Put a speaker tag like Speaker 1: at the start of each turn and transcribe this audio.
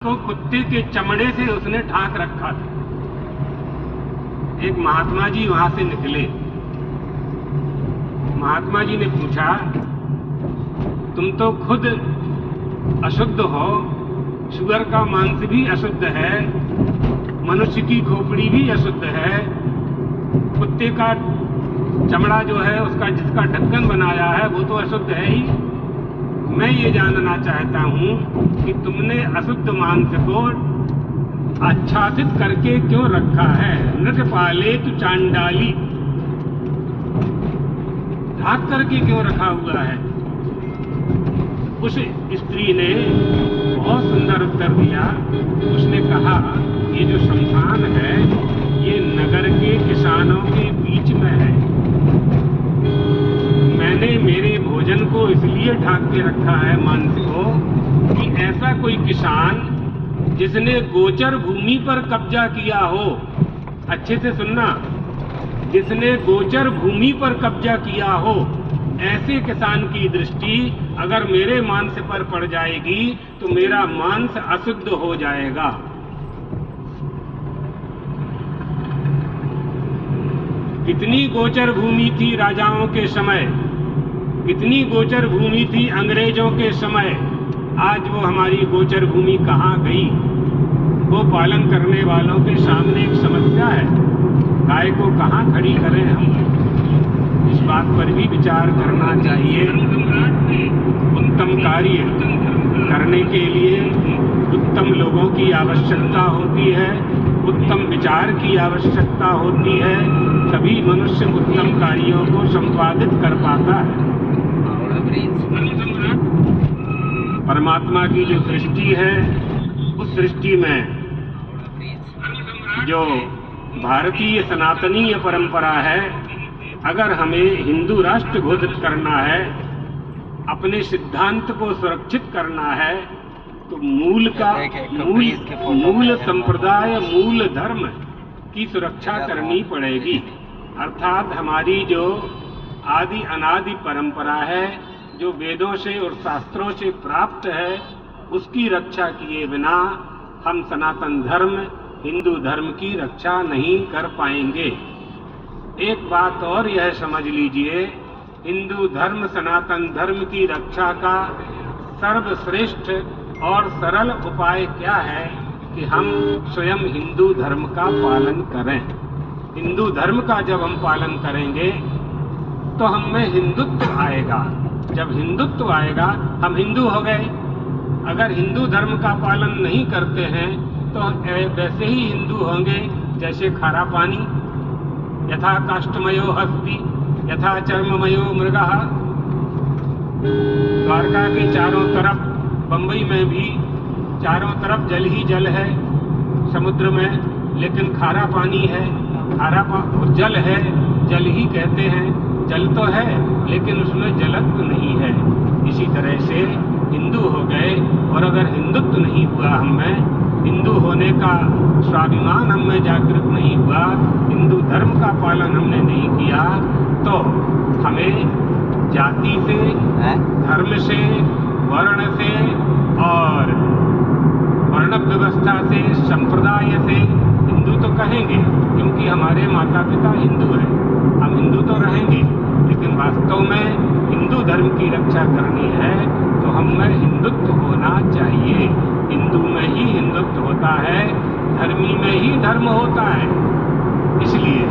Speaker 1: को कुत्ते के चमड़े से उसने ढांक रखा था। एक महात्मा जी वहां से निकले। महात्मा जी ने पूछा, तुम तो खुद अशुद्ध हो, शुगर का मांस भी अशुद्ध है, मनुष्य की खोपड़ी भी अशुद्ध है, कुत्ते का चमड़ा जो है उसका जिसका ढक्कन बनाया है वो तो अशुद्ध है ही। मैं ये जानना चाहता हूं कि तुमने अशुद्ध मांस को आच्छादित करके क्यों रखा है? नृपाले तु चांडाली, ढाक करके क्यों रखा हुआ है? उस स्त्री ने बहुत सुंदर उत्तर दिया। उसने कहा, ये जो शमशान है ये नगर के किसानों के बीच में है। मैंने मेरे भोजन को इसलिए ढाक के रखा है मांस को कि ऐसा कोई किसान जिसने गोचर भूमि पर कब्जा किया हो, अच्छे से सुनना, जिसने गोचर भूमि पर कब्जा किया हो, ऐसे किसान की दृष्टि अगर मेरे मांस पर पड़ जाएगी तो मेरा मांस अशुद्ध हो जाएगा। कितनी गोचर भूमि थी राजाओं के समय, कितनी गोचर भूमि थी अंग्रेजों के समय। आज वो हमारी गोचर भूमि कहाँ गई? वो पालन करने वालों के सामने एक समस्या है। गाय को कहाँ खड़ी करें हम? इस बात पर भी विचार करना चाहिए। उत्तम कार्य करने के लिए उत्तम लोगों की आवश्यकता होती है, उत्तम विचार की आवश्यकता होती है, तभी मनुष्य उत्तम कार्यों को संपादित कर पाता है। परमात्मा की जो सृष्टि है, उस सृष्टि में जो भारतीय सनातनीय परंपरा है, अगर हमें हिंदू राष्ट्र घोषित करना है, अपने सिद्धांत को सुरक्षित करना है, तो मूल संप्रदाय, मूल धर्म की सुरक्षा करनी पड़ेगी। अर्थात हमारी जो आदि अनादि परंपरा है, जो वेदों से और शास्त्रों से प्राप्त है, उसकी रक्षा किए बिना हम सनातन धर्म, हिंदू धर्म की रक्षा नहीं कर पाएंगे। एक बात और यह समझ लीजिए, हिंदू धर्म, सनातन धर्म की रक्षा का सर्वश्रेष्ठ और सरल उपाय क्या है कि हम स्वयं हिंदू धर्म का पालन करें। हिंदू धर्म का जब हम पालन करेंगे तो हम में हिंदुत्व आएगा। जब हिंदुत्व आएगा, हम हिंदू हो गए। अगर हिंदू धर्म का पालन नहीं करते हैं तो वैसे ही हिंदू होंगे जैसे खारा पानी, यथा काष्ठमयो हस्ति यथा चर्ममयो मृगः। द्वारका के चारों तरफ, बंबई में भी चारों तरफ जल ही जल है समुद्र में, लेकिन खारा पानी है। जल है, जल ही कहते हैं, जल तो है लेकिन उसमें जलत्व नहीं है। इसी तरह से हिंदू हो गए, और अगर हिंदुत्व नहीं हुआ हमें, हिंदू होने का स्वाभिमान हमें जागृत नहीं हुआ, हिंदू धर्म का पालन हमने नहीं किया, तो हमें जाति से, धर्म से, वर्ण से और वर्ण व्यवस्था से, संप्रदाय से हिंदू तो कहेंगे क्योंकि हमारे माता पिता हिंदू हैं, हम हिंदू तो रहेंगे, लेकिन वास्तव में हिंदू धर्म की रक्षा करनी है तो हमें हिंदुत्व होना चाहिए। हिंदू में ही हिंदुत्व होता है, धर्मी में ही धर्म होता है। इसलिए